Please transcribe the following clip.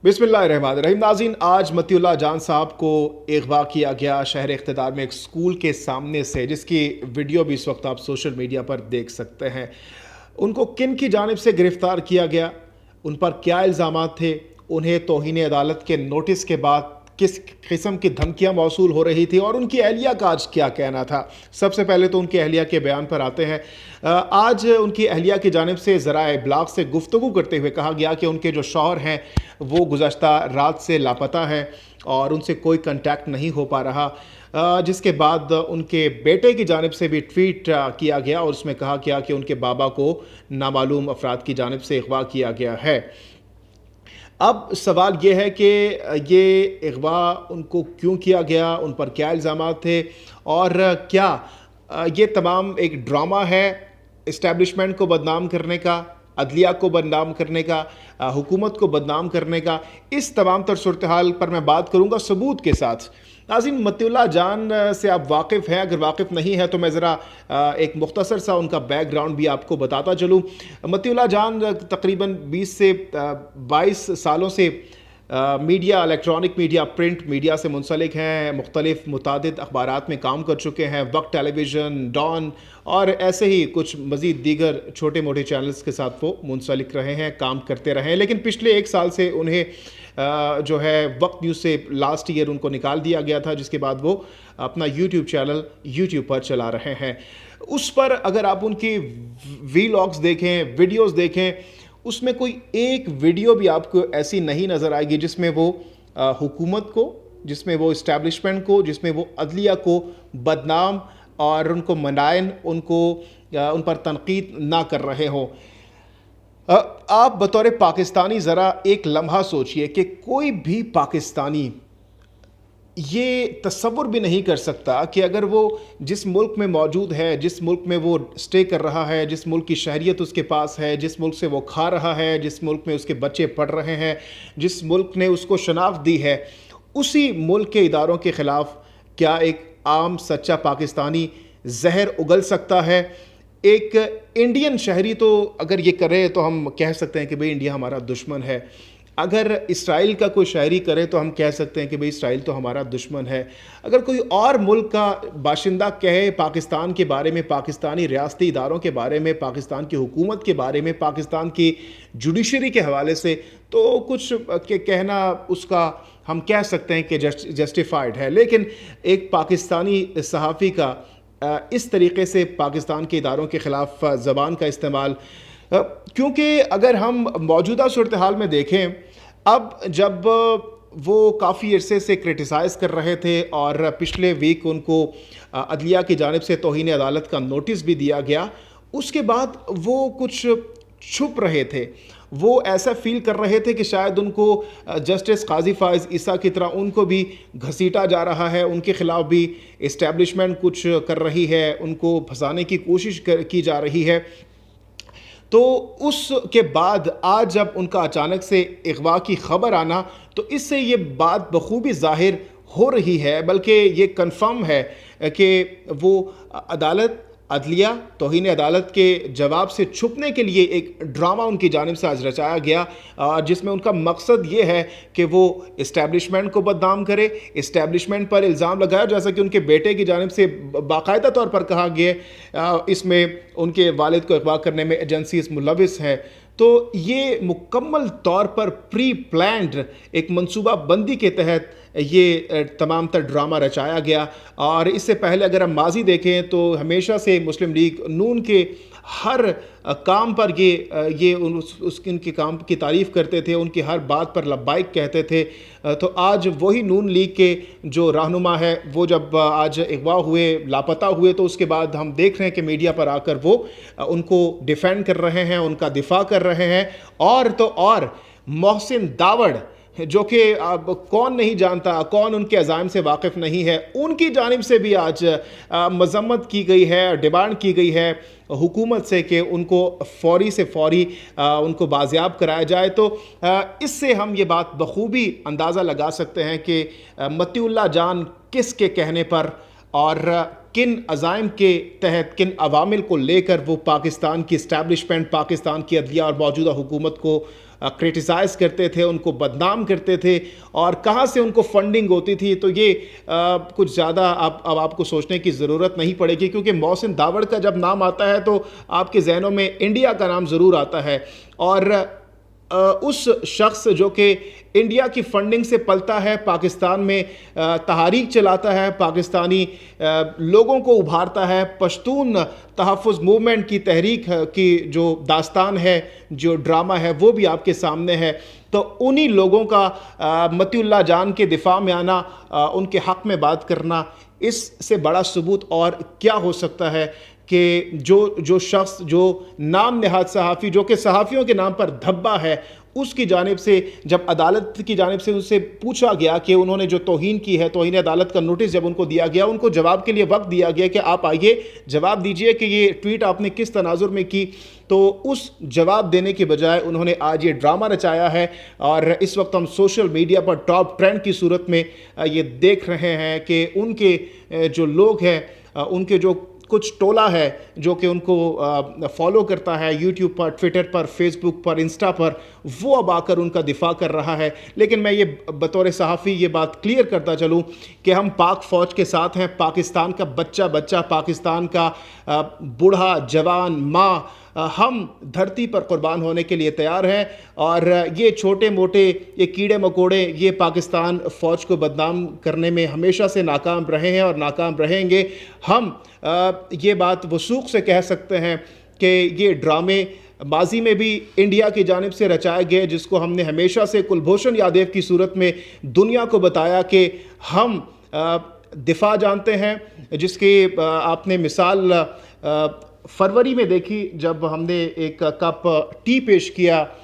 बिस्मिल्लाहिर्रहमानिर्रहीम। नाज़रीन, आज मतीउल्लाह जान साहब को अगवा किया गया शहर इक़्तिदार में एक स्कूल के सामने से, जिसकी वीडियो भी इस वक्त आप सोशल मीडिया पर देख सकते हैं। उनको किन की जानिब से गिरफ़्तार किया गया, उन पर क्या इल्ज़ामात थे, उन्हें तौहीन अदालत के नोटिस के बाद किस किस्म की धमकियाँ मौसूल हो रही थी और उनकी अहलिया का आज क्या कहना था। सबसे पहले तो उनकी अहलिया के बयान पर आते हैं। आज उनकी अहलिया की जानिब से ज़राए इब्लाग से गुफ्तगू करते हुए कहा गया कि उनके जो शौहर हैं वो गुज़श्ता रात से लापता हैं और उनसे कोई कंटेक्ट नहीं हो पा रहा। जिसके बाद उनके बेटे की जानिब से भी ट्वीट किया गया और उसमें कहा गया कि उनके बाबा को नामालूम अफराद की जानिब से अगवा किया गया है। अब सवाल ये है कि ये अगवा उनको क्यों किया गया, उन पर क्या इल्ज़ामात थे और क्या ये तमाम एक ड्रामा है इस्टेब्लिशमेंट को बदनाम करने का, अदलिया को बदनाम करने का, हुकूमत को बदनाम करने का। इस तमाम तर सूरत हाल पर मैं बात करूँगा सबूत के साथ। नाज़रीन, मतीउल्लाह जान से आप वाकिफ़ हैं, अगर वाकिफ़ नहीं है तो मैं ज़रा एक मुख्तसर सा उनका बैकग्राउंड भी आपको बताता चलूँ। मतीउल्लाह जान तकरीबन 20 से 22 सालों से media, electronic media, print media से मुंसलिक हैं। मुख्तलिफ मुतादिद अखबारात में काम कर चुके हैं, वक्त टेलीविज़न, डॉन और ऐसे ही कुछ मज़ीद दीगर छोटे मोटे चैनल्स के साथ वो मुंसलिक रहे हैं, काम करते रहे हैं। लेकिन पिछले 1 साल से उन्हें जो है वक्त न्यूज़ से लास्ट ईयर उनको निकाल दिया गया था, जिसके बाद वो अपना यूट्यूब चैनल यूट्यूब पर चला रहे हैं। उस पर अगर आप उनकी वीलॉग्स देखें, वीडियोज़ देखें, उसमें कोई एक वीडियो भी आपको ऐसी नहीं नज़र आएगी जिसमें वो हुकूमत को, जिसमें वो इस्टेब्लिशमेंट को, जिसमें वो अदलिया को बदनाम और उनको मनायन, उनको उन पर तनकीद ना कर रहे हों। आप बतौर पाकिस्तानी ज़रा एक लम्हा सोचिए कि कोई भी पाकिस्तानी ये तसव्वुर भी नहीं कर सकता कि अगर वो जिस मुल्क में मौजूद है, जिस मुल्क में वो स्टे कर रहा है, जिस मुल्क की शहरियत उसके पास है, जिस मुल्क से वो खा रहा है, जिस मुल्क में उसके बच्चे पढ़ रहे हैं, जिस मुल्क ने उसको शनाख्त दी है, उसी मुल्क के इदारों के ख़िलाफ़ क्या एक आम सच्चा पाकिस्तानी जहर उगल सकता है? एक इंडियन शहरी तो अगर ये करे तो हम कह सकते हैं कि भाई इंडिया हमारा दुश्मन है। अगर इसराइल का कोई शायरी करे तो हम कह सकते हैं कि भाई इसराइल तो हमारा दुश्मन है। अगर कोई और मुल्क का बाशिंदा कहे पाकिस्तान के बारे में, पाकिस्तानी रियासती इदारों के बारे में, पाकिस्तान की हुकूमत के बारे में, पाकिस्तान की जुडिशरी के हवाले से, तो कुछ के कहना उसका हम कह सकते हैं कि जस्टिफाइड है। लेकिन एक पाकिस्तानी सहाफ़ी का इस तरीके से पाकिस्तान के इदारों के ख़िलाफ़ ज़बान का इस्तेमाल, क्योंकि अगर हम मौजूदा सूरत हाल में देखें, अब जब वो काफ़ी अरसे से क्रिटिसाइज़ कर रहे थे और पिछले वीक उनको अदलिया की जानिब से तौहीन अदालत का नोटिस भी दिया गया, उसके बाद वो कुछ छुप रहे थे। वो ऐसा फ़ील कर रहे थे कि शायद उनको जस्टिस काजी फ़ाइज़ ईसा की तरह उनको भी घसीटा जा रहा है, उनके ख़िलाफ़ भी इस्टेब्लिशमेंट कुछ कर रही है, उनको फंसाने की कोशिश की जा रही है। तो उसके बाद आज जब उनका अचानक से अगवा की ख़बर आना, तो इससे ये बात बखूबी ज़ाहिर हो रही है, बल्कि ये कन्फर्म है कि वो अदालत, अदलिया, तौहीन अदालत के जवाब से छुपने के लिए एक ड्रामा उनकी जानिब से आज रचाया गया, जिसमें उनका मकसद ये है कि वो इस्टेब्लिशमेंट को बदनाम करे, इस्टेब्लिशमेंट पर इल्ज़ाम लगाया, जैसा कि उनके बेटे की जानिब से बाकायदा तौर पर कहा गया इसमें उनके वालिद को अगवा करने में एजेंसीज मुलविस हैं। तो ये मुकम्मल तौर पर प्री प्लान्ड एक मंसूबा बंदी के तहत ये तमाम तर ड्रामा रचाया गया। और इससे पहले अगर हम माजी देखें तो हमेशा से मुस्लिम लीग नून के हर काम पर ये उनके काम की तारीफ़ करते थे, उनकी हर बात पर लब्बाइक कहते थे। तो आज वही नून लीग के जो रहनुमा है वो जब आज अगवा हुए, लापता हुए, तो उसके बाद हम देख रहे हैं कि मीडिया पर आकर वो उनको डिफेंड कर रहे हैं, उनका दिफा कर रहे हैं। और तो और मोहसिन दावड़, जो कि अब कौन नहीं जानता, कौन उनके अज़ाइम से वाकिफ़ नहीं है, उनकी जानिब से भी आज मज़म्मत की गई है, डिमांड की गई है हुकूमत से कि उनको फ़ौरी से फ़ौरी उनको बाज़ियाब कराया जाए। तो इससे हम ये बात बखूबी अंदाज़ा लगा सकते हैं कि मतीउल्लाह जान किस के कहने पर और किन अज़ाइम के तहत, किन अवामिल को लेकर वो पाकिस्तान की इस्टेब्लिशमेंट, पाकिस्तान की अदलिया और मौजूदा हुकूमत को क्रिटिसाइज़ करते थे, उनको बदनाम करते थे और कहाँ से उनको फंडिंग होती थी। तो ये कुछ ज़्यादा अब आपको सोचने की ज़रूरत नहीं पड़ेगी, क्योंकि मोहसिन दावड़ का जब नाम आता है तो आपके ज़हनों में इंडिया का नाम ज़रूर आता है। और उस शख्स जो कि इंडिया की फंडिंग से पलता है, पाकिस्तान में तहरीक चलाता है, पाकिस्तानी लोगों को उभारता है, पश्तून तहफ़्फ़ुज़ मूवमेंट की तहरीक की जो दास्तान है, जो ड्रामा है, वो भी आपके सामने है। तो उन्हीं लोगों का मतीउल्लाह जान के दिफा में आना, उनके हक़ में बात करना, इससे बड़ा सबूत और क्या हो सकता है कि जो शख्स, जो नाम नहाद सहाफ़ी, जो कि सहाफ़ियों के नाम पर धब्बा है, उसकी जानिब से जब अदालत की जानिब से उनसे पूछा गया कि उन्होंने जो तौहीन की है, तौहीन अदालत का नोटिस जब उनको दिया गया, उनको जवाब के लिए वक्त दिया गया कि आप आइए जवाब दीजिए कि ये ट्वीट आपने किस तनाजुर में की। तो उस जवाब देने के बजाय उन्होंने आज ये ड्रामा रचाया है और इस वक्त हम सोशल मीडिया पर टॉप ट्रेंड की सूरत में ये देख रहे हैं कि उनके जो लोग हैं, उनके जो कुछ टोला है जो कि उनको फॉलो करता है यूट्यूब पर, ट्विटर पर, फेसबुक पर, इंस्टा पर, वो अब आकर उनका दिफा कर रहा है। लेकिन मैं ये बतौर सहाफ़ी ये बात क्लियर करता चलूँ कि हम पाक फ़ौज के साथ हैं। पाकिस्तान का बच्चा, पाकिस्तान का बूढ़ा, जवान, माँ, हम धरती पर क़ुरबान होने के लिए तैयार हैं। और ये छोटे मोटे ये कीड़े मकोड़े ये पाकिस्तान फ़ौज को बदनाम करने में हमेशा से नाकाम रहे हैं और नाकाम रहेंगे। हम ये बात वसूख से कह सकते हैं कि ये ड्रामे माजी में भी इंडिया की जानिब से रचाए गए, जिसको हमने हमेशा से कुलभूषण यादव की सूरत में दुनिया को बताया कि हम दिफा जानते हैं, जिसकी आपने मिसाल फरवरी में देखी जब हमने एक कप टी पेश किया